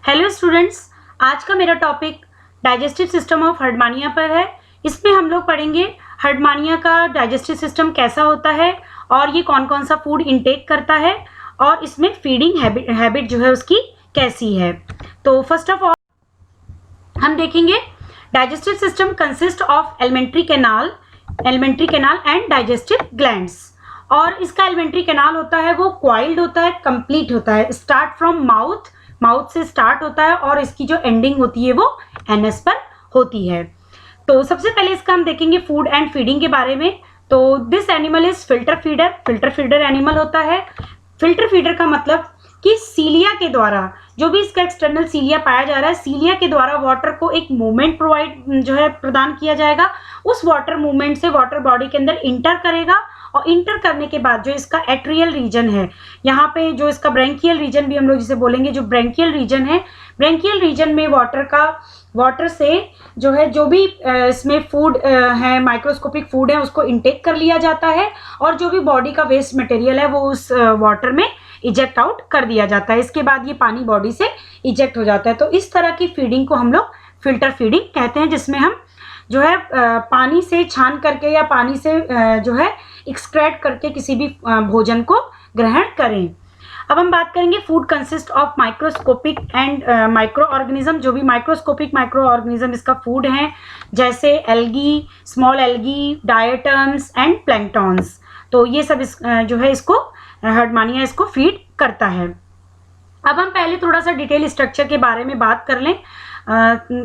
Hello students, आज का मेरा topic digestive system of Herdmania पर है। इसमें हम लोग पढ़ेंगे हर्डमानिया का डाइजेस्टिव सिस्टम कैसा होता है और ये कौन कौन सा फूड इनटेक करता है और इसमें फीडिंग हैबिट जो है उसकी कैसी है। तो फर्स्ट ऑफ ऑल हम देखेंगे digestive system consist of alimentary canal and digestive glands. और इसका एलिमेंट्री कैनाल होता है वो क्वाइल्ड होता है, कंप्लीट होता है, स्टार्ट फ्रॉम माउथ से स्टार्ट होता है और इसकी जो एंडिंग होती है वो एनएस पर होती है। तो सबसे पहले इसका हम देखेंगे फूड एंड फीडिंग के बारे में। तो this animal is filter feeder animal होता है। फिल्टर फीडर का मतलब कि सीलिया के द्वारा, जो भी इसका एक्सटर्नल सीलिया पाया जा रहा है, सीलिया के द्वारा वाटर को एक मूवमेंट प्रदान किया जाएगा। उस वाटर मूवमेंट से वाटर बॉडी के अंदर इंटर करेगा और इंटर करने के बाद जो इसका एट्रियल रीजन है, यहाँ पे जो इसका ब्रैंकियल रीजन भी हम लोग जिसे बोलेंगे, जो ब्रैंकियल रीजन है, ब्रैंकियल रीजन में वाटर से जो है जो भी इसमें फूड है, माइक्रोस्कोपिक फूड है, उसको इंटेक कर लिया जाता है और जो भी बॉडी का वेस्ट मटेरियल है वो उस वाटर में इजेक्ट आउट कर दिया जाता है। इसके बाद ये पानी बॉडी से इजेक्ट हो जाता है। तो इस तरह की फीडिंग को हम लोग फिल्टर फीडिंग कहते हैं, जिसमें हम जो है पानी से छान करके या पानी से जो है एक्सट्रैक्ट करके किसी भी भोजन को ग्रहण करें। अब हम बात करेंगे food consist of microscopic and micro organism. जो भी माइक्रोस्कोपिक माइक्रो ऑर्गेनिज्म इसका फूड है, जैसे algae, small algae, diatoms and planktons. तो ये सब जो है इसको हर्डमानिया इसको फीड करता है। अब हम पहले थोड़ा सा डिटेल स्ट्रक्चर के बारे में बात कर लें,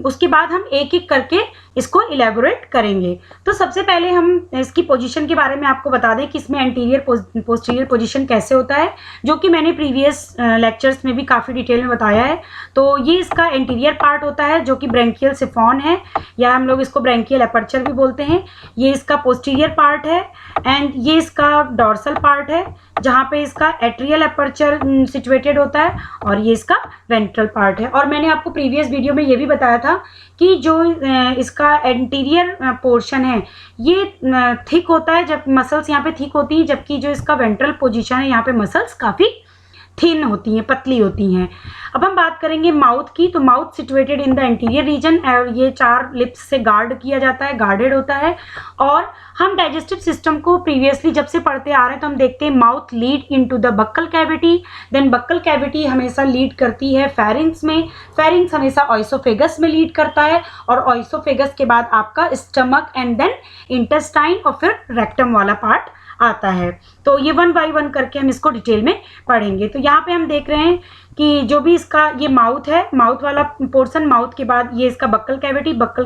उसके बाद हम एक एक करके इसको इलेबोरेट करेंगे। तो सबसे पहले हम इसकी पोजीशन के बारे में आपको बता दें कि इसमें एंटीरियर पोस्टीरियर पोजीशन कैसे होता है, जो कि मैंने प्रीवियस लेक्चर्स में भी काफ़ी डिटेल में बताया है। तो ये इसका एंटीरियर पार्ट होता है जो कि ब्रैंकियल सिफॉन है, या हम लोग इसको ब्रैंकियल एपर्चर भी बोलते हैं। ये इसका पोस्टीरियर पार्ट है एंड ये इसका डॉर्सल पार्ट है, जहाँ पे इसका एट्रियल एपर्चर सिचुएटेड होता है, और ये इसका वेंट्रल पार्ट है। और मैंने आपको प्रीवियस वीडियो में ये भी बताया था कि जो इसका एंटीरियर पोर्शन है ये थिक होता है, जब मसल्स यहाँ पे थिक होती हैं, जबकि जो इसका वेंट्रल पोजीशन है यहाँ पे मसल्स काफ़ी थिन होती हैं, पतली होती हैं। अब हम बात करेंगे माउथ की। तो mouth situated in the anterior reason, और ये 4 लिप्स से गार्ड किया जाता है, गार्डेड होता है। और हम डाइजेस्टिव सिस्टम को प्रीवियसली जब से पढ़ते आ रहे हैं तो हम देखते हैं mouth lead into the buccal cavity, then buccal cavity हमेशा लीड करती है फेरिंक्स में, फेरिंक्स हमेशा ऑइसोफेगस में लीड करता है, और ऑइसोफेगस के बाद आपका स्टमक एंड देन इंटेस्टाइन और फिर रेक्टम वाला पार्ट आता है। तो ये 1 बाय 1 करके हम इसको डिटेल में पढ़ेंगे। तो यहाँ पे हम देख रहे हैं कि जो भी इसका ये माउथ है, माउथ वाला पोर्शन, माउथ के बाद ये इसका बक्कल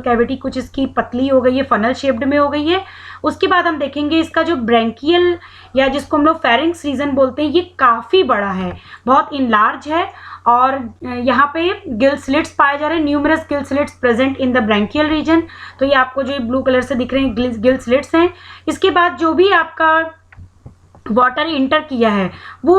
कैविटी कुछ इसकी पतली हो गई है, फनल शेप्ड में हो गई है। उसके बाद हम देखेंगे इसका जो ब्रैंकियल या जिसको हम लोग फेरिंक्स रीजन बोलते हैं, ये काफ़ी बड़ा है, बहुत इनलार्ज है, और यहाँ पे गिल स्लिट्स पाए जा रहे हैं, numerous gill slits present in the branchial region. तो ये आपको जो ब्लू कलर से दिख रहे हैं गिल स्लिट्स हैं। इसके बाद जो भी आपका वाटर इंटर किया है वो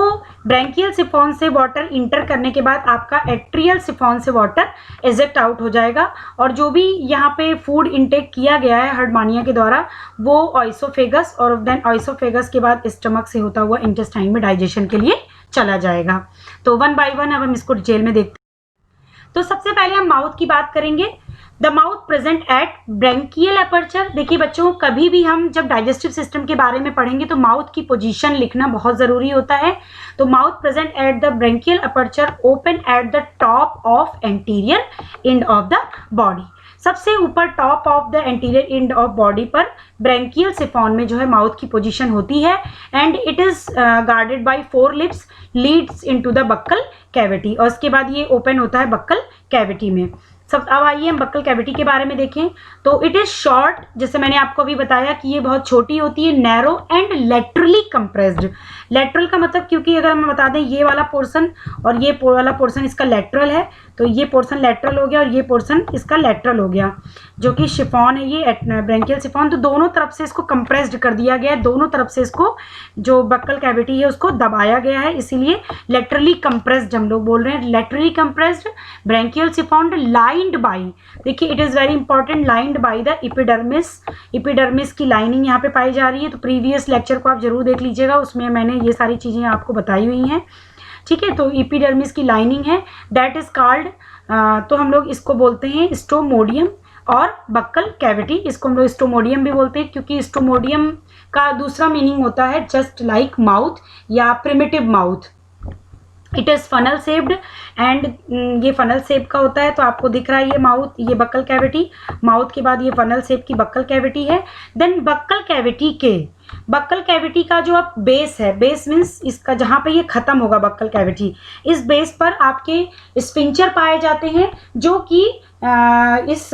ब्रैंकियल सिफॉन से वाटर इंटर करने के बाद आपका एट्रियल सिफॉन से वाटर एजेक्ट आउट हो जाएगा, और जो भी यहाँ पे फूड इंटेक किया गया है हर्डमानिया के द्वारा वो ऑइसोफेगस, और देन ऑइसोफेगस के बाद स्टमक से होता हुआ इंटेस्टाइन में डाइजेशन के लिए चला जाएगा। तो 1 बाय 1 अब हम इसको डिटेल में देखते हैं। तो सबसे पहले हम माउथ की बात करेंगे। The mouth present at branchial aperture. देखिए बच्चों, कभी भी हम जब डाइजेस्टिव सिस्टम के बारे में पढ़ेंगे तो माउथ की पोजीशन लिखना बहुत ज़रूरी होता है। तो mouth present at the branchial aperture, open at the top of anterior end of the body. सबसे ऊपर top of the anterior end of body पर ब्रैंकियल सिफॉन में जो है माउथ की पोजीशन होती है, and it is guarded bye 4 lips Leeds into the buccal cavity, और उसके बाद ये ओपन होता है बक्कल कैविटी में। सब अब आइए हम बक्कल कैविटी के बारे में देखें। तो इट इज शॉर्ट, जैसे मैंने आपको अभी बताया कि ये बहुत छोटी होती है, narrow and laterally compressed. Lateral का मतलब, क्योंकि अगर हम बता दें ये वाला पोर्शन और ये वाला पोर्शन इसका लेटरल है, तो ये पोर्शन लेटरल हो गया और ये पोर्शन इसका लेटरल हो गया, जो कि शिफॉन है ये ब्रैंकियल शिफॉन। तो दोनों तरफ से इसको कंप्रेस्ड कर दिया गया है, दोनों तरफ से इसको जो बक्कल कैविटी है उसको दबाया गया है, इसीलिए लेटरली कंप्रेस्ड हम लोग बोल रहे हैं। Laterally compressed branchial siphon lined by, देखिए it is very important, lined by the epidermis. Epidermis की लाइनिंग यहाँ पे पाई जा रही है। तो प्रीवियस लेक्चर को आप जरूर देख लीजिएगा, उसमें मैंने ये सारी चीज़ें आपको बताई हुई हैं। ठीक है। तो एपिडर्मिस की लाइनिंग है, दैट इज कॉल्ड, तो हम लोग इसको बोलते हैं स्टोमोडियम। और बक्कल कैविटी, इसको हम लोग स्टोमोडियम भी बोलते हैं, क्योंकि स्टोमोडियम का दूसरा मीनिंग होता है जस्ट लाइक माउथ या primitive mouth. It is funnel shaped and ये फनल शेप का होता है। तो आपको दिख रहा है ये माउथ, ये बक्कल कैविटी, माउथ के बाद ये फनल शेप की बक्कल कैविटी है। देन बक्कल कैविटी का जो अब बेस है, बेस मीन्स इसका जहाँ पे ये खत्म होगा बक्कल कैविटी, इस बेस पर आपके स्फिंक्टर पाए जाते हैं, जो कि इस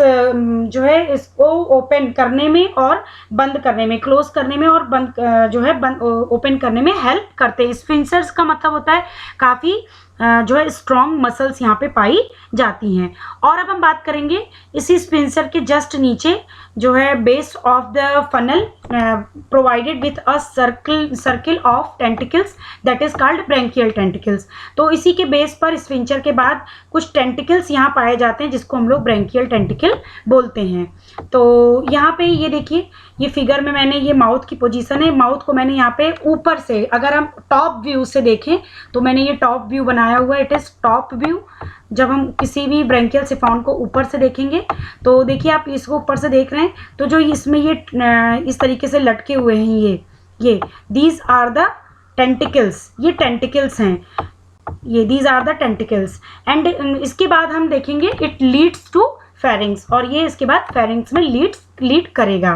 जो है इसको ओपन करने में और बंद करने में, क्लोज करने में और बंद जो है बंद ओपन करने में हेल्प करते हैं। स्फिंक्टर्स का मतलब होता है काफ़ी जो है स्ट्रॉन्ग मसल्स यहाँ पे पाई जाती हैं। और अब हम बात करेंगे इसी स्फिंक्टर के जस्ट नीचे जो है base of the funnel provided with a circle of tentacles that is called branchial tentacles. तो इसी के बेस पर स्फिंक्टर के बाद कुछ टेंटिकल्स यहाँ पाए जाते हैं, जिसको हम लोग ब्रैंकियल टेंटिकल बोलते हैं। तो यहाँ पे ये देखिए, ये फिगर में मैंने, ये माउथ की पोजीशन है, माउथ को मैंने यहाँ पे ऊपर से, अगर हम टॉप व्यू से देखें तो मैंने ये टॉप व्यू बनाया हुआ है, इट इज टॉप व्यू। जब हम किसी भी ब्रैंकियल सिफॉन को ऊपर से देखेंगे तो देखिए, आप इसको ऊपर से देख रहे हैं तो जो इसमें ये इस तरीके से लटके हुए हैं, ये दीज आर द टेंटिकल्स, ये टेंटिकल्स हैं, ये these are the tentacles. And इसके बाद हम देखेंगे इट लीड्स टू फेरिंग्स, और ये इसके बाद फेरिंग्स में लीड करेगा।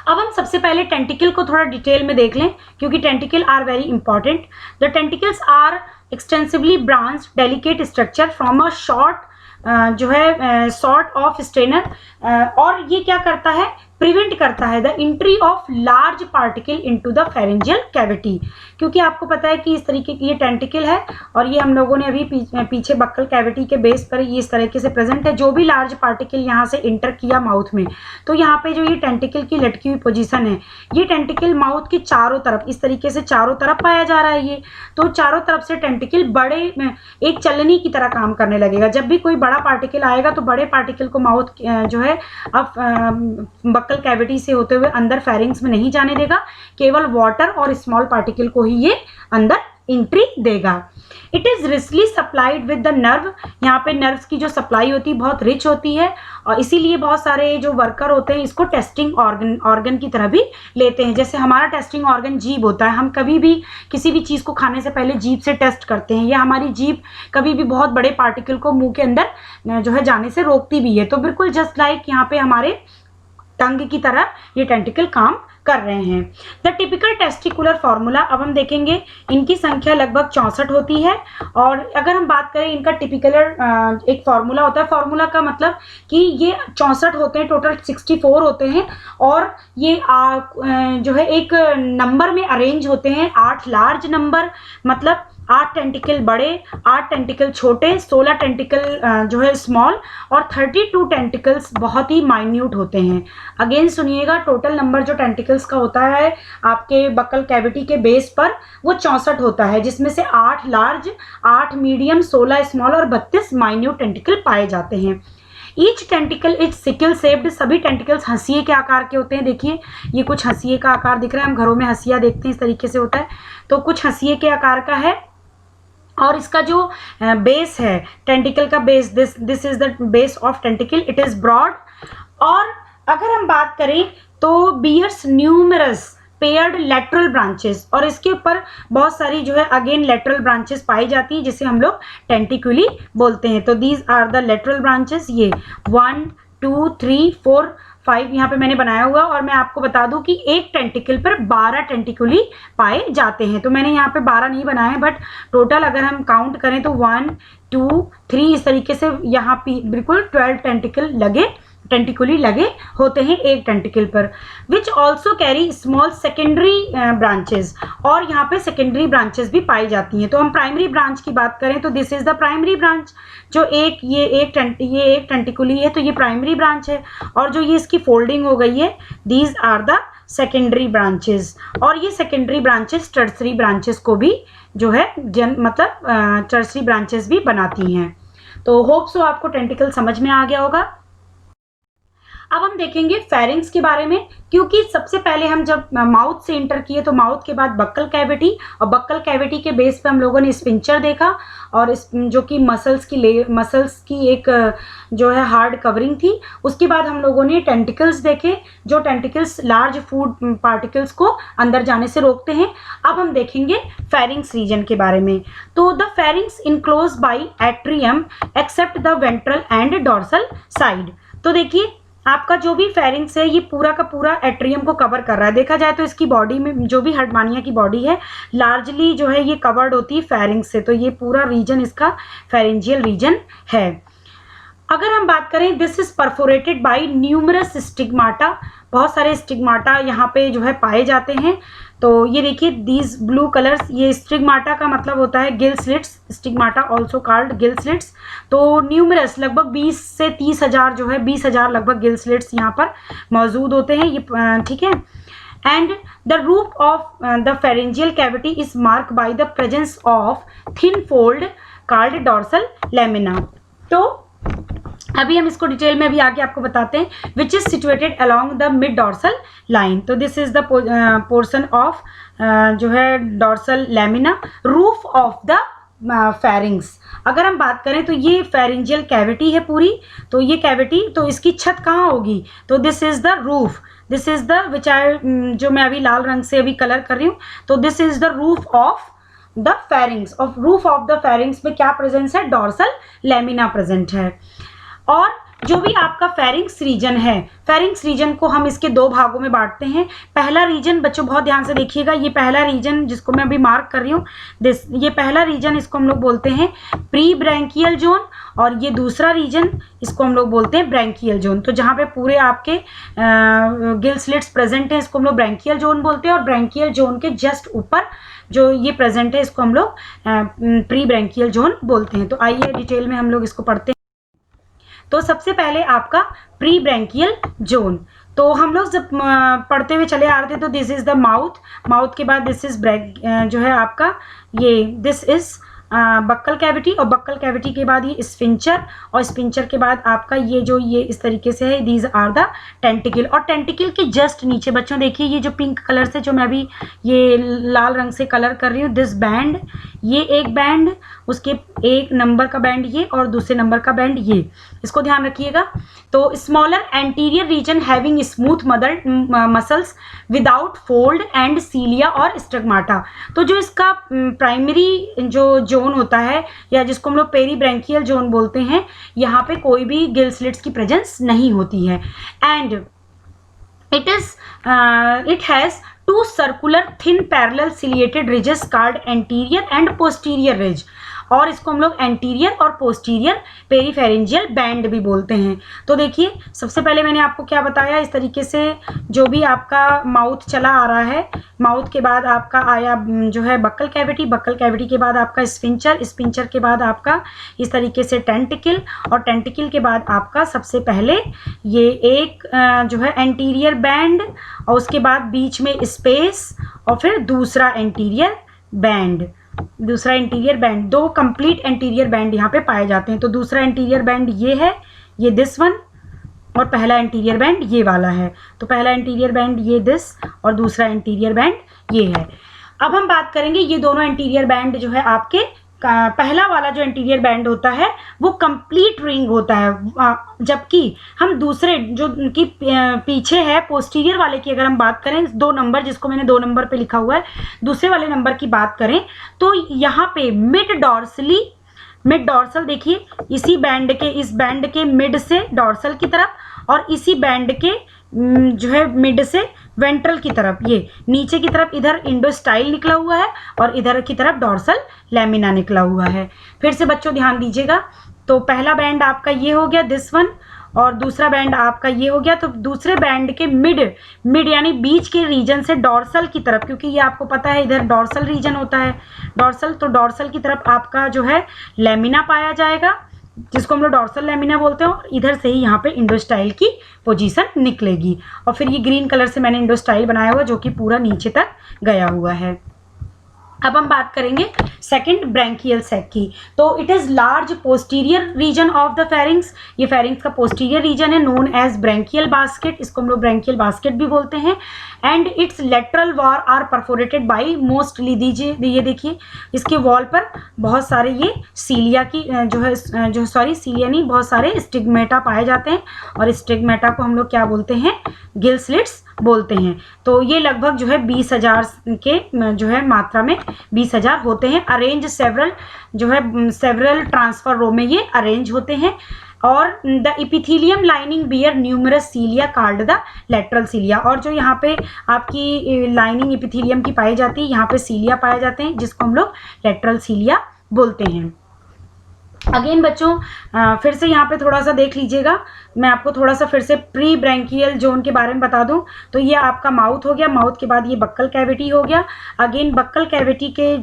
अब हम सबसे पहले टेंटिकल को थोड़ा डिटेल में देख लें, क्योंकि tentacle are very important. The tentacles are extensively branch delicate structure from a short जो है सॉर्ट ऑफ स्ट्रेनर, और ये क्या करता है, प्रिवेंट करता है the entry of large particle into the pharyngeal cavity. क्योंकि आपको पता है कि इस तरीके की ये टेंटिकल है, और ये हम लोगों ने अभी पीछे बक्कल कैविटी के बेस पर ये इस तरीके से प्रेजेंट है। जो भी लार्ज पार्टिकल यहाँ से इंटर किया माउथ में, तो यहाँ पे जो ये टेंटिकल की लटकी हुई पोजीशन है, ये टेंटिकल माउथ के चारों तरफ इस तरीके से चारों तरफ पाया जा रहा है ये। तो चारों तरफ से टेंटिकल बड़े एक चलनी की तरह काम करने लगेगा। जब भी कोई बड़ा पार्टिकल आएगा तो बड़े पार्टिकल को माउथ जो है अब बक्कल कैविटी से होते हुए अंदर फेरिंग्स में नहीं जाने देगा, केवल वाटर और स्मॉल पार्टिकल को ही ये अंदर एंट्री देगा। It is richly supplied with the nerve, यहाँ पे नर्व्स की जो सप्लाई होती है बहुत रिच होती है, और इसीलिए बहुत सारे जो वर्कर होते हैं इसको टेस्टिंग ऑर्गन की तरह भी लेते हैं। जैसे हमारा टेस्टिंग ऑर्गन जीभ होता है, हम कभी भी किसी भी चीज़ को खाने से पहले जीभ से टेस्ट करते हैं, या हमारी जीभ कभी भी बहुत बड़े पार्टिकल को मुंह के अंदर जो है जाने से रोकती भी है। तो बिल्कुल जस्ट लाइक यहाँ पे हमारे टंग की तरह ये टेंटिकल काम कर रहे हैं। द टिपिकल टेस्टिकुलर फार्मूला, अब हम देखेंगे इनकी संख्या लगभग 64 होती है। और अगर हम बात करें इनका टिपिकलर एक फार्मूला होता है, फार्मूला का मतलब कि ये 64 होते हैं, टोटल 64 होते हैं, और ये जो है एक नंबर में अरेंज होते हैं, 8 लार्ज नंबर, मतलब 8 टेंटिकल बड़े, 8 टेंटिकल छोटे, 16 टेंटिकल जो है स्मॉल, और 32 टेंटिकल्स बहुत ही माइन्यूट होते हैं। अगेन सुनिएगा, टोटल नंबर जो टेंटिकल्स का होता है आपके बक्कल कैविटी के बेस पर वो 64 होता है, जिसमें से 8 लार्ज, 8 मीडियम, 16 स्मॉल और 32 माइन्यूट टेंटिकल पाए जाते हैं। Each tentacle is sickle shaped, सभी टेंटिकल्स हंसिए के आकार के होते हैं। देखिए ये कुछ हंसिए का आकार दिख रहा है, हम घरों में हंसिया देखते हैं, इस तरीके से होता है, तो कुछ हंसिए के आकार का है। और इसका जो बेस है टेंटिकल का base, this is the base of tentacle, it is broad. और अगर हम बात करें तो bears numerous paired lateral branches, और इसके ऊपर बहुत सारी जो है अगेन लेटरल ब्रांचेस पाई जाती है, जिसे हम लोग टेंटिकुली बोलते हैं। तो these are the lateral branches, ये 1 2 3 4 5 यहाँ पे मैंने बनाया हुआ। और मैं आपको बता दूं कि एक टेंटिकल पर 12 टेंटिकुली पाए जाते हैं। तो मैंने यहाँ पे 12 नहीं बनाए हैं, बट टोटल अगर हम काउंट करें तो 1 2 3 इस तरीके से यहाँ पे बिल्कुल 12 टेंटिकुली लगे होते हैं एक टेंटिकल पर, which also carry small secondary branches, और यहाँ पे सेकेंडरी ब्रांचेस भी पाई जाती हैं। तो हम प्राइमरी ब्रांच की बात करें तो this is the primary branch, जो ये एक टेंटिकुली है, तो ये प्राइमरी ब्रांच है। और जो ये इसकी फोल्डिंग हो गई है, these are the secondary branches. और ये सेकेंडरी ब्रांचेस टर्सरी ब्रांचेस को भी जो है मतलब टर्सरी ब्रांचेस भी बनाती हैं। तो होप सो आपको टेंटिकल समझ में आ गया होगा। अब हम देखेंगे फेरिंग्स के बारे में, क्योंकि सबसे पहले हम जब माउथ से इंटर किए तो माउथ के बाद बक्कल कैविटी, और बक्कल कैविटी के बेस पे हम लोगों ने स्पिंचर देखा, और इस जो कि मसल्स की एक जो है हार्ड कवरिंग थी। उसके बाद हम लोगों ने टेंटिकल्स देखे, जो टेंटिकल्स लार्ज फूड पार्टिकल्स को अंदर जाने से रोकते हैं। अब हम देखेंगे फेरिंग्स रीजन के बारे में। तो the pharynx enclose by atrium except the ventral and dorsal side. तो देखिए आपका जो भी फेरिंग्स है ये पूरा का पूरा एट्रियम को कवर कर रहा है। देखा जाए तो इसकी बॉडी में जो भी हर्टमानिया की बॉडी है लार्जली जो है ये कवर्ड होती है फेरिंग्स से, तो ये पूरा रीजन इसका फेरिंजियल रीजन है। अगर हम बात करें, this is perforated by numerous stigmata, बहुत सारे स्टिग्माटा यहाँ पे जो है पाए जाते हैं। तो ये देखिए दीज ब्लू कलर्स, ये स्टिग्माटा का मतलब होता है gill slits, stigmata also called gill slits. तो न्यूमरस लगभग 20 से 30 हज़ार जो है 20,000 लगभग गिल स्लिट्स यहाँ पर मौजूद होते हैं, ये ठीक है। And the roof of the pharyngeal cavity is mark by the presence of thin fold called dorsal lamina. तो अभी हम इसको डिटेल में अभी आगे आपको बताते हैं। Which is situated along the mid dorsal line. तो this is the portion of जो है dorsal lamina, roof of the pharynx. अगर हम बात करें तो ये फेरिंजियल कैविटी है पूरी, तो ये कैविटी, तो इसकी छत कहाँ होगी, तो this is the roof, this is the which I जो मैं अभी लाल रंग से अभी कलर कर रही हूँ, तो this is the roof of the pharynx. Of roof of the pharynx में क्या प्रेजेंस है, डॉर्सल लेमिना प्रेजेंट है। और जो भी आपका फेरिंग्स रीजन है, फेरिंग्स रीजन को हम इसके दो भागों में बांटते हैं। पहला रीजन बच्चों बहुत ध्यान से देखिएगा, ये पहला रीजन जिसको मैं अभी मार्क कर रही हूँ, ये पहला रीजन इसको हम लोग बोलते हैं प्री ब्रैंकियल जोन, और ये दूसरा रीजन इसको हम लोग बोलते हैं ब्रैंकियल जोन। तो जहाँ पे पूरे आपके गिल स्लिट्स प्रेजेंट हैं इसको हम लोग ब्रैंकियल जोन बोलते हैं, और ब्रैंकियल जोन के जस्ट ऊपर जो ये प्रेजेंट है इसको हम लोग प्री ब्रैंकियल जोन बोलते हैं। तो आइए डिटेल में हम लोग इसको पढ़ते हैं। तो सबसे पहले आपका प्री ब्रैंकियल जोन, तो हम लोग जब पढ़ते हुए चले आ रहे थे तो this is the mouth, mouth के बाद दिस इज जो है आपका ये दिस इज बक्कल कैविटी, और बक्कल कैविटी के बाद ये स्फिंचर, और स्फिंचर के बाद आपका ये जो ये इस तरीके से है, दीज आर द टेंटिकल। और टेंटिकल के जस्ट नीचे बच्चों देखिए ये जो पिंक कलर से जो मैं अभी ये लाल रंग से कलर कर रही हूँ, दिस बैंड, ये एक बैंड, उसके एक नंबर का बैंड ये, और दूसरे नंबर का बैंड ये, इसको ध्यान रखिएगा। तो smaller anterior region having smooth muscles without fold and cilia और स्टिग्माटा। तो जो इसका प्राइमरी जो जोन होता है, या जिसको हम लोग पेरी ब्रैंकियल जोन बोलते हैं, यहाँ पे कोई भी गिल स्लिट्स की प्रेजेंस नहीं होती है। And it has two circular thin parallel ciliated ridges called anterior and posterior ridge, और इसको हम लोग एंटीरियर और पोस्टीरियर पेरीफेरेंजियल बैंड भी बोलते हैं। तो देखिए सबसे पहले मैंने आपको क्या बताया, इस तरीके से जो भी आपका माउथ चला आ रहा है, माउथ के बाद आपका आया जो है बक्कल कैविटी, बक्कल कैविटी के बाद आपका स्फिंचर, स्फिंचर के बाद आपका इस तरीके से टेंटिकल, और टेंटिकल के बाद आपका सबसे पहले ये एक जो है एंटीरियर बैंड, और उसके बाद बीच में स्पेस, और फिर दूसरा एंटीरियर बैंड, दूसरा इंटीरियर बैंड, दो कंप्लीट एंटीरियर बैंड यहाँ पे पाए जाते हैं। तो दूसरा एंटीरियर बैंड ये है, ये दिस वन, और पहला एंटीरियर बैंड ये वाला है। तो पहला एंटीरियर बैंड ये दिस, और दूसरा एंटीरियर बैंड ये है। अब हम बात करेंगे ये दोनों एंटीरियर बैंड जो है आपके, पहला वाला जो एंटीरियर बैंड होता है वो कंप्लीट रिंग होता है, जबकि हम दूसरे जो कि पीछे है पोस्टीरियर वाले की अगर हम बात करें, दो नंबर जिसको मैंने 2 नंबर पे लिखा हुआ है, दूसरे वाले नंबर की बात करें तो यहाँ पे मिड डॉर्सल देखिए, इसी बैंड के, इस बैंड के मिड से डॉर्सल की तरफ, और इसी बैंड के जो है मिड से वेंट्रल की तरफ, ये नीचे की तरफ इधर इंडोस्टाइल निकला हुआ है, और इधर की तरफ डॉर्सल लेमिना निकला हुआ है। फिर से बच्चों ध्यान दीजिएगा, तो पहला बैंड आपका ये हो गया दिस वन, और दूसरा बैंड आपका ये हो गया। तो दूसरे बैंड के मिड यानी बीच के रीजन से डॉर्सल की तरफ, क्योंकि ये आपको पता है इधर डॉर्सल रीजन होता है, डॉर्सल, तो डॉर्सल की तरफ आपका जो है लेमिना पाया जाएगा, जिसको हम लोग डॉर्सल लेमिना बोलते हैं, और इधर से ही यहाँ पे इंडोस्टाइल की पोजीशन निकलेगी। और फिर ये ग्रीन कलर से मैंने इंडोस्टाइल बनाया हुआ जो कि पूरा नीचे तक गया हुआ है। अब हम बात करेंगे सेकंड ब्रैंकियल सैक की। तो it is large posterior region of the pharynx, ये फेरिंग्स का पोस्टीरियर रीजन है, नोन एज ब्रैंकियल बास्केट, इसको हम लोग ब्रैंकियल बास्केट भी बोलते हैं। And its lateral wall are perforated by mostly, दीजिए ये देखिए इसके वॉल पर बहुत सारे ये सीलिया की सीलिया नहीं, बहुत सारे स्टिग्मेटा पाए जाते हैं, और स्टिग्मेटा को हम लोग क्या बोलते हैं, गिल स्लिट्स बोलते हैं। तो ये लगभग 20,000 के मात्रा में 20,000 होते हैं। अरेंज सेवरल ट्रांसफर रो में ये अरेंज होते हैं। और the epithelium lining bear numerous cilia called the lateral cilia, और जो यहाँ पे आपकी लाइनिंग इपिथीलियम की पाई जाती है, यहाँ पे सीलिया पाए जाते हैं जिसको हम लोग लेटरल सीलिया बोलते हैं। अगेन बच्चों फिर से यहाँ पे थोड़ा सा देख लीजिएगा, मैं आपको थोड़ा सा फिर से प्री ब्रैंकियल जोन के बारे में बता दूं। तो ये आपका माउथ हो गया, माउथ के बाद ये बक्कल कैविटी हो गया। अगेन बक्कल कैविटी के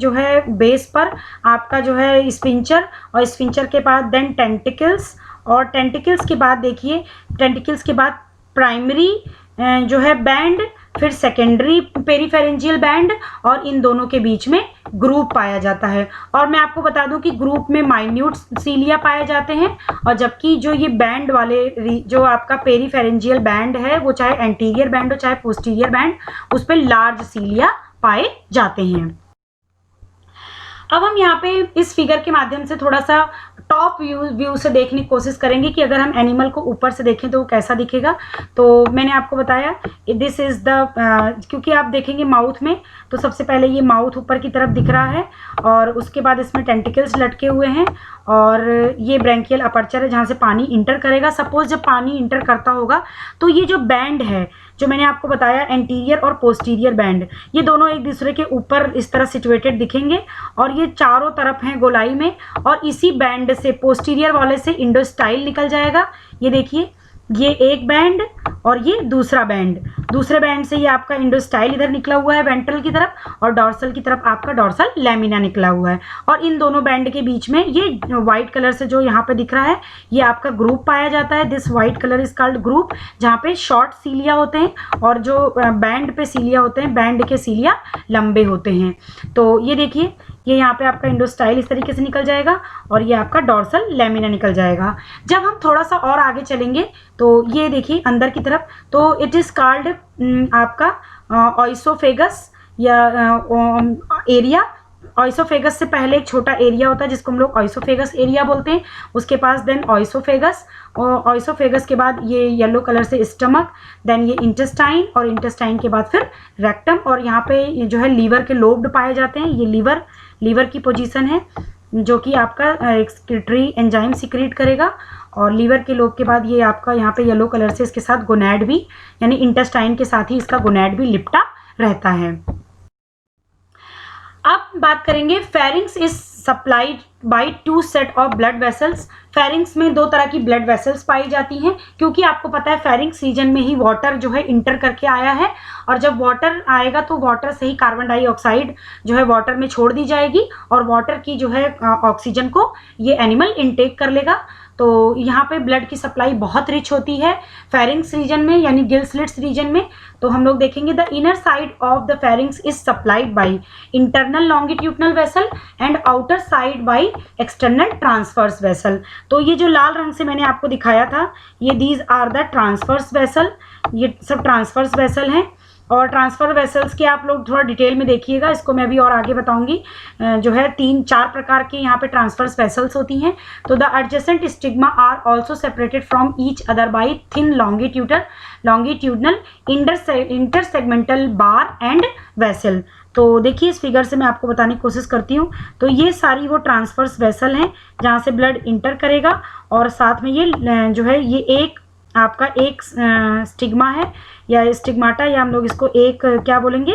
बेस पर आपका स्फिंक्टर, और स्फिंक्टर के बाद देन टेंटिकल्स, और टेंटिकल्स के बाद देखिए टेंटिकल्स के बाद प्राइमरी बैंड, फिर सेकेंडरी पेरीफेरेंजियल बैंड, और इन दोनों के बीच में ग्रुप पाया जाता है। और मैं आपको बता दूं कि ग्रुप में माइन्यूट सीलिया पाए जाते हैं, और जबकि जो ये बैंड वाले जो आपका पेरीफेरेंजियल बैंड है, वो चाहे एंटीरियर बैंड हो चाहे पोस्टीरियर बैंड, उस पर लार्ज सीलिया पाए जाते हैं। अब हम यहाँ पे इस फिगर के माध्यम से थोड़ा सा टॉप व्यू से देखने की कोशिश करेंगे कि अगर हम एनिमल को ऊपर से देखें तो वो कैसा दिखेगा। तो मैंने आपको बताया दिस इज द क्योंकि आप देखेंगे माउथ में, तो सबसे पहले ये माउथ ऊपर की तरफ दिख रहा है, और उसके बाद इसमें टेंटिकल्स लटके हुए हैं, और ये ब्रैंकियल अपर्चर है जहाँ से पानी इंटर करेगा। सपोज जब पानी इंटर करता होगा तो ये जो बैंड है, जो मैंने आपको बताया एंटीरियर और पोस्टीरियर बैंड, ये दोनों एक दूसरे के ऊपर इस तरह सिचुएटेड दिखेंगे, और ये चारों तरफ हैं गोलाई में, और इसी बैंड से पोस्टीरियर वाले से इंडोस्टाइल निकल जाएगा। ये देखिए ये एक बैंड और ये दूसरा बैंड, दूसरे बैंड से ये आपका इंडोस्टाइल इधर निकला हुआ है वेंट्रल की तरफ, और डॉर्सल की तरफ आपका डॉर्सल लैमिना निकला हुआ है। और इन दोनों बैंड के बीच में ये व्हाइट कलर से जो यहाँ पे दिख रहा है, ये आपका ग्रुप पाया जाता है। This white colour is called group, जहाँ पे शॉर्ट सीलिया होते हैं, और जो बैंड पे सीलिया होते हैं, बैंड के सीलिया लंबे होते हैं। तो ये देखिए ये यहाँ पे आपका इंडोस्टाइल इस तरीके से निकल जाएगा, और ये आपका डॉर्सल लैमिना निकल जाएगा। जब हम थोड़ा सा और आगे चलेंगे तो ये देखिए अंदर की तरफ, तो इट इज कॉल्ड आपका ऑइसोफेगस या एरिया। ऑइसोफेगस से पहले एक छोटा एरिया होता है जिसको हम लोग ऑइसोफेगस एरिया बोलते हैं, उसके पास देन ऑइसोफेगस, और ऑइसोफेगस के बाद ये येलो कलर से स्टमक, देन ये इंटेस्टाइन, और इंटेस्टाइन के बाद फिर रेक्टम, और यहाँ पे लीवर के लोब्ड पाए जाते हैं। ये लीवर की पोजीशन है जो कि आपका एक्सक्रीटरी एंजाइम सिक्रीट करेगा, और लीवर के लोब के बाद ये आपका यहाँ पे येलो कलर से इसके साथ गोनैड भी, यानी इंटेस्टाइन के साथ ही इसका गोनैड भी लिपटा रहता है। अब बात करेंगे pharynx is supplied by 2 set of blood vessels. Pharynx में 2 तरह की ब्लड वेसल्स पाई जाती हैं, क्योंकि आपको पता है फेरिंग्स रीजन में ही वाटर इंटर करके आया है, और जब वाटर आएगा तो वाटर से ही कार्बन डाइऑक्साइड वाटर में छोड़ दी जाएगी, और वाटर की ऑक्सीजन को ये एनिमल इनटेक कर लेगा। तो यहाँ पे ब्लड की सप्लाई बहुत रिच होती है फेरिंग्स रीजन में, यानी गिल स्लिट्स रीजन में। तो हम लोग देखेंगे the inner side of the pharynx is supplied by internal longitudinal vessel and outer side by external transverse vessel. तो ये जो लाल रंग से मैंने आपको दिखाया था, ये these are the transverse vessel, ये सब ट्रांसवर्स वेसल हैं। और ट्रांसफर वेसल्स के आप लोग थोड़ा डिटेल में देखिएगा, इसको मैं भी और आगे बताऊंगी। 3-4 प्रकार के यहाँ पे ट्रांसफर्स वेसल्स होती हैं। तो the adjacent stigma are also separated from each other by thin longitudinal intersegmental bar and vessel. तो देखिए इस फिगर से मैं आपको बताने की कोशिश करती हूँ। तो ये सारी वो ट्रांसफर्स वेसल हैं जहाँ से ब्लड इंटर करेगा, और साथ में ये ये एक आपका एक स्टिग्मा है या स्टिग्माटा, या हम लोग इसको एक क्या बोलेंगे,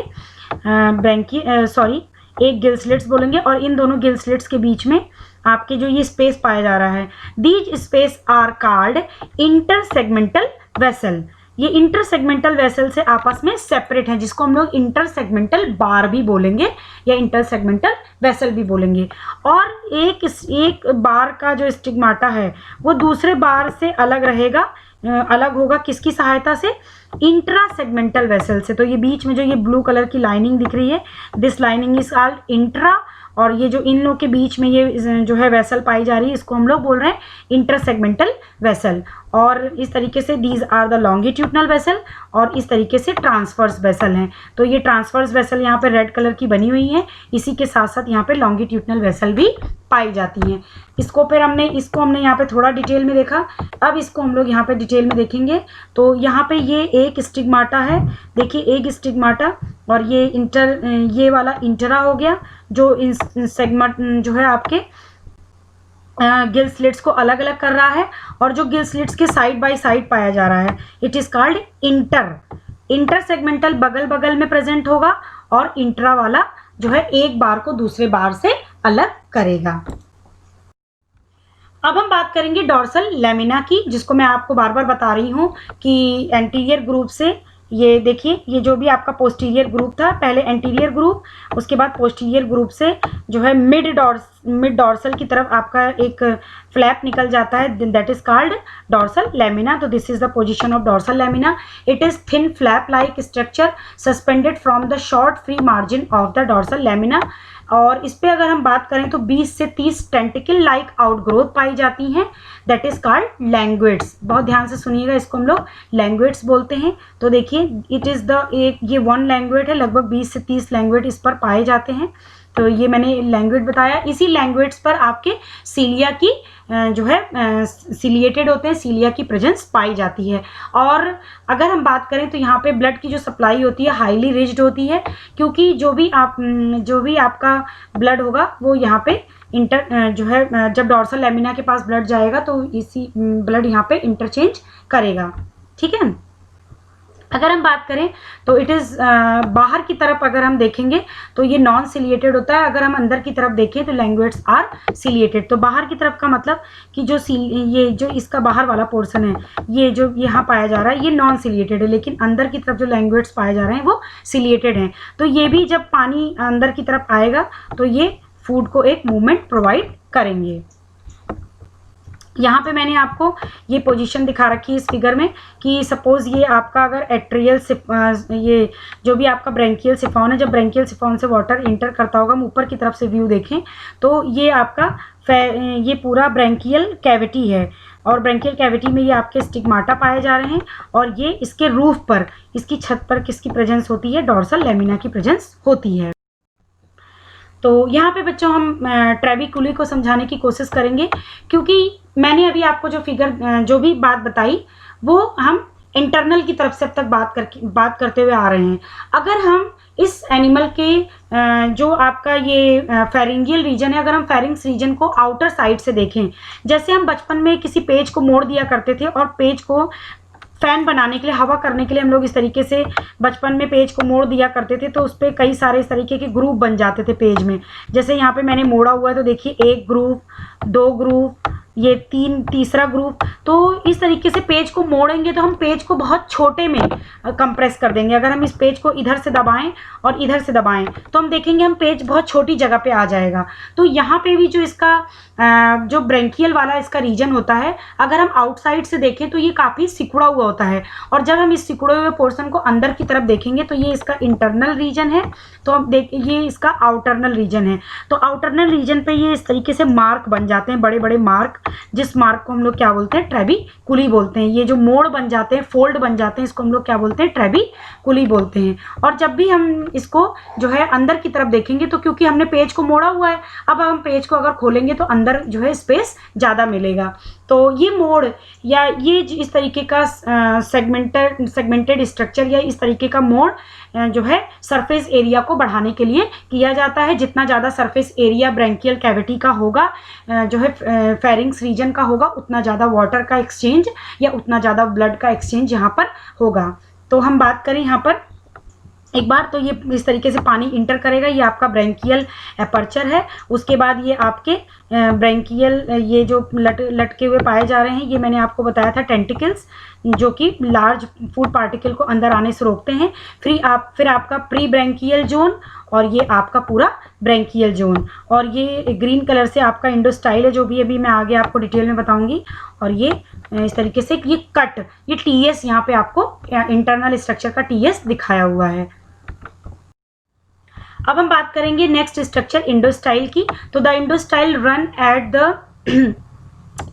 एक गिल स्लिट्स बोलेंगे। और इन दोनों गिल स्लिट्स के बीच में आपके जो ये स्पेस पाया जा रहा है, these space are called intersegmental vessel. ये इंटरसेगमेंटल वेसल से आपस में सेपरेट है, जिसको हम लोग इंटरसेगमेंटल बार भी बोलेंगे या इंटरसेगमेंटल वेसल भी बोलेंगे। और एक बार का जो स्टिग्माटा है वो दूसरे बार से अलग रहेगा, अलग होगा किसकी सहायता से, इंट्रा सेगमेंटल वेसल से। तो ये बीच में जो ये ब्लू कलर की लाइनिंग दिख रही है, this lining is called intra, और ये जो इन लोग के बीच में ये जो है वेसल पाई जा रही है, इसको हम लोग बोल रहे हैं इंटरसेगमेंटल वेसल। और इस तरीके से these are the longitudinal vessel, और इस तरीके से ट्रांसवर्स वेसल हैं। तो ये ट्रांसवर्स वेसल यहाँ पे रेड कलर की बनी हुई है, इसी के साथ साथ यहाँ पे लॉन्गिट्यूडनल वेसल भी पाई जाती हैं। इसको हमने यहाँ पे थोड़ा डिटेल में देखा। अब इसको हम लोग यहाँ पे डिटेल में देखेंगे। तो यहाँ पे ये एक स्टिग्माटा है, देखिए एक स्टिग्माटा, और ये वाला इंटरा हो गया, जो इन सेगमेंट जो है आपके गिल स्लिट्स को अलग अलग कर रहा है, और जो गिल स्लिट्स के साइड बाय साइड पाया जा रहा है, it is called inter segmental बगल बगल में प्रेजेंट होगा, और इंट्रा वाला जो है एक बार को दूसरे बार से अलग करेगा। अब हम बात करेंगे डॉर्सल लैमिना की, जिसको मैं आपको बार बार बता रही हूँ कि एंटीरियर ग्रुप से, ये देखिए ये जो भी आपका पोस्टीरियर ग्रुप था, पहले एंटीरियर ग्रुप, उसके बाद पोस्टीरियर ग्रुप से जो है मिड डॉर्सल की तरफ आपका एक फ्लैप निकल जाता है, that is called dorsal lamina. तो this is the position of dorsal lamina. It is thin flap like structure suspended from the short free margin of the dorsal lamina. और इस पे अगर हम बात करें तो 20 से 30 टेंटिकल लाइक आउटग्रोथ पाई जाती हैं, दैट इज कॉल्ड लैंग्वेट्स। बहुत ध्यान से सुनिएगा, इसको हम लोग लैंग्वेट्स बोलते हैं। तो देखिए इट इज द ये वन लैंग्वेट है, लगभग 20 से 30 लैंग्वेट इस पर पाए जाते हैं। तो ये मैंने लैंग्वेट बताया। इसी लैंग्वेट्स पर आपके सीलिया की जो है सिलिएटेड होते हैं, सीलिया की प्रेजेंस पाई जाती है। और अगर हम बात करें तो यहाँ पे ब्लड की जो सप्लाई होती है हाईली रिज्ड होती है, क्योंकि जो भी आपका ब्लड होगा वो यहाँ पे जो है जब डॉर्सल लैमिना के पास ब्लड जाएगा तो इसी ब्लड यहाँ पे इंटरचेंज करेगा, ठीक है। अगर हम बात करें तो इट इज़ बाहर की तरफ अगर हम देखेंगे तो ये नॉन सिलिएटेड होता है। अगर हम अंदर की तरफ देखें तो लैंग्वेट्स आर सिलिएटेड। तो बाहर की तरफ का मतलब कि ये जो इसका बाहर वाला पोर्शन है, ये जो यहाँ पाया जा रहा है, ये नॉन सिलिएटेड है, लेकिन अंदर की तरफ जो लैंग्वेट्स पाए जा रहे हैं वो सिलिएटेड हैं। तो ये भी जब पानी अंदर की तरफ आएगा तो ये फूड को एक मूवमेंट प्रोवाइड करेंगे। यहाँ पे मैंने आपको ये पोजीशन दिखा रखी है इस फिगर में कि सपोज ये आपका अगर एट्रियल ये जो भी आपका ब्रेंकियल सिफॉन है, जब ब्रेंकियल सिफॉन से वाटर इंटर करता होगा, हम ऊपर की तरफ से व्यू देखें तो ये आपका ये पूरा ब्रेंकियल कैविटी है, और ब्रेंकियल कैविटी में ये आपके स्टिग्माटा पाए जा रहे हैं, और ये इसके रूफ पर, इसकी छत पर किसकी प्रेजेंस होती है, डॉर्सल लैमिना की प्रेजेंस होती है। तो यहाँ पे बच्चों हम ट्रेबिकुली को समझाने की कोशिश करेंगे, क्योंकि मैंने अभी आपको जो फिगर जो भी बात बताई वो हम इंटरनल की तरफ से अब तक बात करते हुए आ रहे हैं। अगर हम इस एनिमल के जो आपका ये फेरिंगियल रीजन है, अगर हम फेरिंग्स रीजन को आउटर साइड से देखें, जैसे हम बचपन में किसी पेज को मोड़ दिया करते थे और पेज को फैन बनाने के लिए, हवा करने के लिए हम लोग इस तरीके से बचपन में पेज को मोड़ दिया करते थे, तो उस पर कई सारे इस तरीके के ग्रुप बन जाते थे पेज में। जैसे यहाँ पे मैंने मोड़ा हुआ है तो देखिए एक ग्रुप, दो ग्रुप, ये तीसरा ग्रुप। तो इस तरीके से पेज को मोड़ेंगे तो हम पेज को बहुत छोटे में कंप्रेस कर देंगे। अगर हम इस पेज को इधर से दबाएं और इधर से दबाएं तो हम देखेंगे हम पेज बहुत छोटी जगह पे आ जाएगा। तो यहाँ पे भी जो इसका जो ब्रेंकियल वाला इसका रीजन होता है, अगर हम आउटसाइड से देखें तो ये काफ़ी सिकुड़ा हुआ होता है, और जब हम इस सिकुड़े हुए पोर्शन को अंदर की तरफ देखेंगे तो ये इसका इंटरनल रीजन है, तो हम ये इसका आउटरनल रीजन है। तो आउटरनल रीजन पे ये इस तरीके से मार्क बन जाते हैं, बड़े बड़े मार्क, जिस मार्क को हम लोग क्या बोलते हैं, ट्रेबिकुली बोलते हैं। ये जो मोड़ बन जाते हैं, फोल्ड बन जाते हैं, इसको हम लोग क्या बोलते हैं, ट्रेबिकुली बोलते हैं। और जब भी हम इसको जो है अंदर की तरफ देखेंगे तो क्योंकि हमने पेज को मोड़ा हुआ है, अब हम पेज को अगर खोलेंगे तो अंदर जो है स्पेस ज़्यादा मिलेगा। तो ये मोड़ या ये इस तरीके का सेगमेंटेड स्ट्रक्चर या इस तरीके का मोड़ जो है सरफेस एरिया को बढ़ाने के लिए किया जाता है। जितना ज़्यादा सरफेस एरिया ब्रेंकियल कैविटी का होगा, जो है फेरिंग्स रीजन का होगा, उतना ज़्यादा वाटर का एक्सचेंज या उतना ज़्यादा ब्लड का एक्सचेंज यहाँ पर होगा। तो हम बात करें यहाँ पर एक बार, तो ये इस तरीके से पानी इंटर करेगा, ये आपका ब्रेंकियल एपर्चर है। उसके बाद ये आपके ब्रेंकियल ये जो लटके हुए पाए जा रहे हैं, ये मैंने आपको बताया था टेंटिकल्स, जो कि लार्ज फूड पार्टिकल को अंदर आने से रोकते हैं। फिर आपका प्री ब्रेंकियल जोन और ये आपका पूरा ब्रैंकियल जोन, और ये ग्रीन कलर से आपका इंडोस्टाइल है, जो भी अभी मैं आगे आपको डिटेल में बताऊंगी। और ये इस तरीके से ये कट, ये टीएस यहाँ पे आपको इंटरनल स्ट्रक्चर का टीएस दिखाया हुआ है। अब हम बात करेंगे नेक्स्ट स्ट्रक्चर इंडोस्टाइल की। तो the endostyle run at the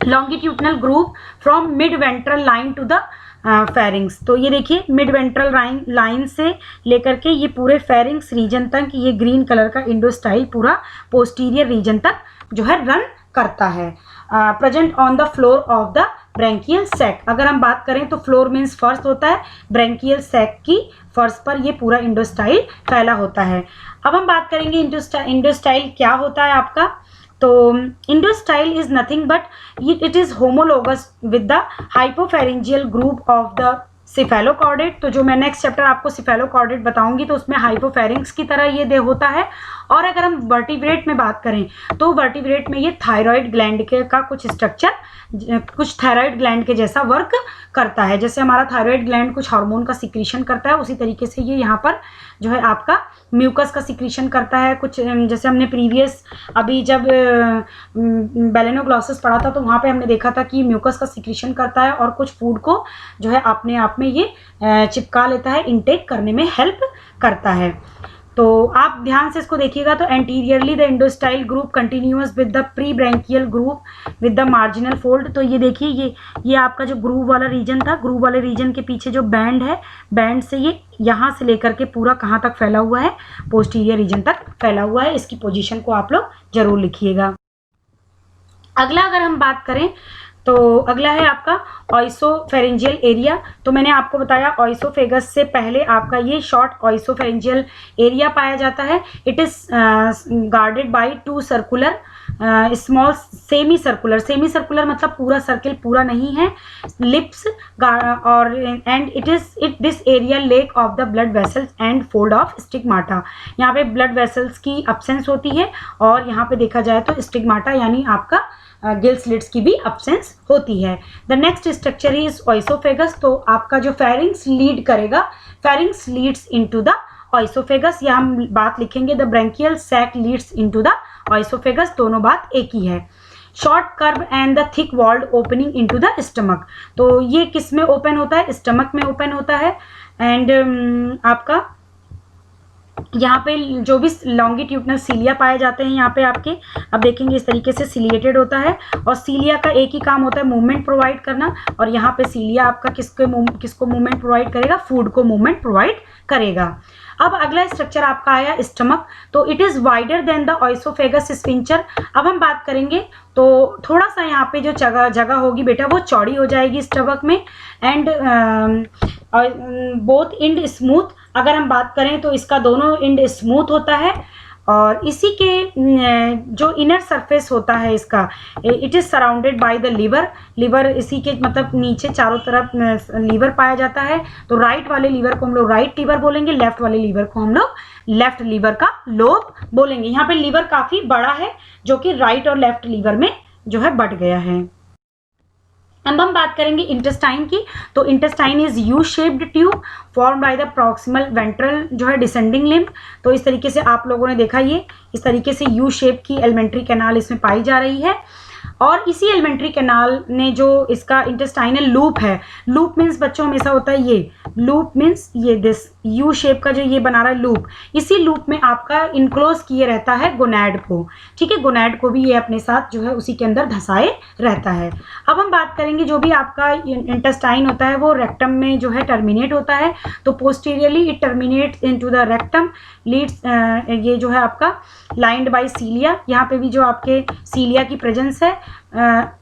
longitudinal groove from mid ventral line to the pharynx. तो ये देखिए मिड वेंट्रल लाइन से लेकर के ये पूरे फेरिंग्स रीजन तक ये ग्रीन कलर का इंडोस्टाइल पूरा पोस्टीरियर रीजन तक जो है रन करता है। Present on the floor of the branchial sac. अगर हम बात करें तो फ्लोर मीन्स फर्श होता है, ब्रैंकियल सैक की फर्श पर ये पूरा इंडोस्टाइल फैला होता है। अब हम बात करेंगे इंडोस्टाइल क्या होता है आपका। तो endostyle is nothing but it is homologous with the hypopharyngeal group of the cephalochordate. तो जो मैं नेक्स्ट चैप्टर आपको सिफेलोकॉर्डेट बताऊंगी तो उसमें हाइपोफेरिंग्स की तरह ये होता है। और अगर हम वर्टिब्रेट में बात करें तो वर्टिब्रेट में ये थायराइड ग्लैंड के का कुछ स्ट्रक्चर कुछ थायराइड ग्लैंड के जैसा वर्क करता है। जैसे हमारा थायराइड ग्लैंड कुछ हार्मोन का सिक्रीशन करता है, उसी तरीके से ये यहाँ पर जो है आपका म्यूकस का सिक्रीशन करता है। कुछ जैसे हमने प्रीवियस अभी जब बेलेनोग्लॉसिस पढ़ा था तो वहाँ पे हमने देखा था कि म्यूकस का सिक्रीशन करता है और कुछ फूड को जो है अपने आप में ये चिपका लेता है, इनटेक करने में हेल्प करता है। तो आप ध्यान से इसको देखिएगा। तो anteriorly the endostyle group continuous with the prebranchial group with the marginal fold. तो ये देखिए ये आपका जो ग्रूव वाला रीजन था, ग्रूव वाले रीजन के पीछे जो बैंड है, बैंड से ये यहाँ से लेकर के पूरा कहाँ तक फैला हुआ है, पोस्टीरियर रीजन तक फैला हुआ है। इसकी पोजीशन को आप लोग जरूर लिखिएगा। अगला अगर हम बात करें तो अगला है आपका ऑइसोफेरेंजियल एरिया। तो मैंने आपको बताया ऑइसोफेगस से पहले आपका ये शॉर्ट ऑइसोफेरेंजियल एरिया पाया जाता है। It is guarded by two circular small semi circular मतलब पूरा सर्किल पूरा नहीं है, लिप्स और and it this area lack of the blood vessels and fold of stigmata. यहाँ पे ब्लड वेसल्स की अब्सेंस होती है और यहाँ पे देखा जाए तो स्टिग्माटा यानी आपका गिल स्लिट्स की भी अब्सेंस होती है। The next structure is oesophagus. तो आपका जो फेरिंग्स लीड करेगा, pharynx leads into the oesophagus, या हम बात लिखेंगे the branchial sac leads into the oesophagus, दोनों बात एक ही है। Short curve and the thick walled opening into the stomach. तो ये किस में ओपन होता है, स्टमक में ओपन होता है। एंड आपका यहाँ पे जो भी लॉन्गिट्यूडनल सीलिया पाए जाते हैं यहाँ पे आपके, अब देखेंगे इस तरीके से सिलिएटेड होता है और सीलिया का एक ही काम होता है मूवमेंट प्रोवाइड करना। और यहाँ पे सीलिया आपका किसको मूवमेंट प्रोवाइड करेगा, फूड को मूवमेंट प्रोवाइड करेगा। अब अगला स्ट्रक्चर आपका आया स्टमक। तो it is wider than the oesophagus sphincter. अब हम बात करेंगे तो थोड़ा सा यहाँ पे जो जगह होगी बेटा वो चौड़ी हो जाएगी स्टमक में। एंड बोथ एंड स्मूथ, अगर हम बात करें तो इसका दोनों एंड स्मूथ होता है। और इसी के जो इनर सरफेस होता है इसका, it is surrounded by the liver इसी के मतलब नीचे चारों तरफ लीवर पाया जाता है। तो राइट वाले लीवर को हम लोग राइट लीवर बोलेंगे, लेफ्ट वाले लीवर को हम लोग लेफ्ट लीवर का लोब बोलेंगे। यहाँ पे लीवर काफी बड़ा है जो कि राइट और लेफ्ट लीवर में जो है बट गया है। अब हम बात करेंगे इंटेस्टाइन की। तो intestine is U shaped tube form by the proximal ventral जो है डिसेंडिंग लिम्ब। तो इस तरीके से आप लोगों ने देखा, ये इस तरीके से यू शेप की एलिमेंट्री कैनाल इसमें पाई जा रही है। और इसी एलिमेंट्री कैनाल ने जो इसका इंटेस्टाइनल लूप है, लूप मीन्स बच्चों हमेशा होता है ये लूप मीन्स ये दिस यू शेप का जो ये बना रहा है लूप, इसी लूप में आपका इनक्लोज किए रहता है गोनैड को। ठीक है, गोनैड को भी ये अपने साथ जो है उसी के अंदर धंसाए रहता है। अब हम बात करेंगे जो भी आपका इंटेस्टाइन होता है वो रेक्टम में जो है टर्मिनेट होता है। तो posteriorly it terminates into the rectum leads, ये जो है आपका लाइंड बाय सीलिया। यहाँ पे भी जो आपके सीलिया की प्रेजेंस है।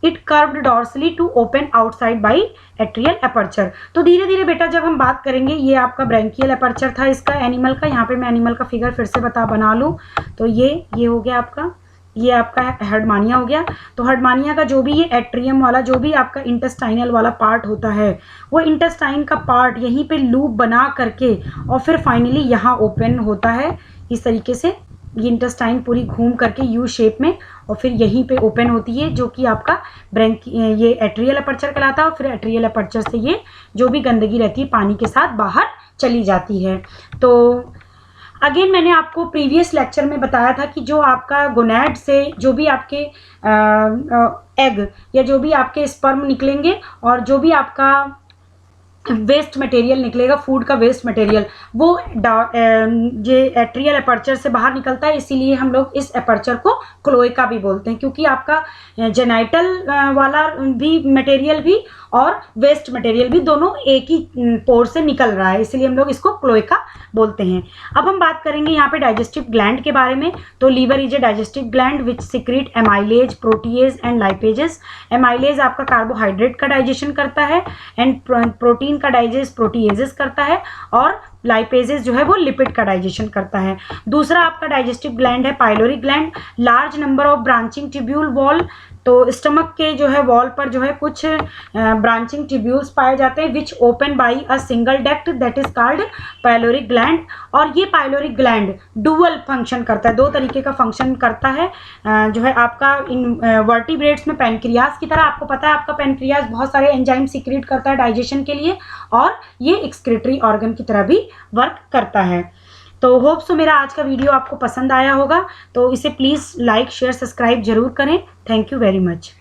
It curved dorsally to open outside by atrial aperture. तो धीरे धीरे बेटा जब हम बात करेंगे, ये आपका ब्रैंकियल अपर्चर था इसका एनिमल का। यहाँ पे मैं एनिमल का फिगर फिर से बना लूँ तो ये हो गया आपका, ये आपका हर्डमानिया हो गया। तो हर्डमानिया का जो भी ये एट्रियम वाला जो भी आपका इंटेस्टाइनल वाला पार्ट होता है, वो इंटेस्टाइन का पार्ट यहीं पे लूप बना करके और फिर फाइनली यहाँ ओपन होता है। इस तरीके से ये इंटेस्टाइन पूरी घूम करके यू शेप में और फिर यहीं पे ओपन होती है, जो कि आपका ये एट्रियल अपर्चर कहलाता है। और फिर एट्रियल अपर्चर से ये जो भी गंदगी रहती है पानी के साथ बाहर चली जाती है। तो अगेन मैंने आपको प्रीवियस लेक्चर में बताया था कि जो आपका गोनैड से जो भी आपके एग या जो भी आपके स्पर्म निकलेंगे और जो भी आपका वेस्ट मटेरियल निकलेगा, फूड का वेस्ट मटेरियल, वो ये एट्रियल एपर्चर से बाहर निकलता है, इसीलिए हम लोग इस एपर्चर को क्लोएका भी बोलते हैं, क्योंकि आपका जेनाइटल वाला भी मटेरियल भी और वेस्ट मटेरियल भी दोनों एक ही पोर से निकल रहा है, इसीलिए हम लोग इसको क्लोएका बोलते हैं। अब हम बात करेंगे यहाँ पे डाइजेस्टिव ग्लैंड के बारे में। तो liver is a digestive gland which secrete amylase, protease and lipases. Amylase आपका कार्बोहाइड्रेट का डाइजेशन करता है एंड प्रोटीन का डाइजेस्ट प्रोटीएजेस करता है और लाइपेजेस जो है वो लिपिड का डाइजेशन करता है। दूसरा आपका डाइजेस्टिव ग्लैंड है pylori gland. Large number of branching tubule wall, तो स्टमक के जो है वॉल पर जो है कुछ ब्रांचिंग ट्यूब्यूल्स पाए जाते हैं which open by a single duct that is called pyloric gland. और ये पाइलोरिक ग्लैंड डुअल फंक्शन करता है, दो तरीके का फंक्शन करता है जो है आपका इन वर्टिब्रेट्स में पैनक्रियाज की तरह। आपको पता है आपका पैनक्रियाज बहुत सारे एंजाइम सीक्रेट करता है डाइजेशन के लिए और ये एक्सक्रीटरी ऑर्गन की तरह भी वर्क करता है। तो होप सो मेरा आज का वीडियो आपको पसंद आया होगा, तो इसे प्लीज़ लाइक शेयर सब्सक्राइब जरूर करें। Thank you very much.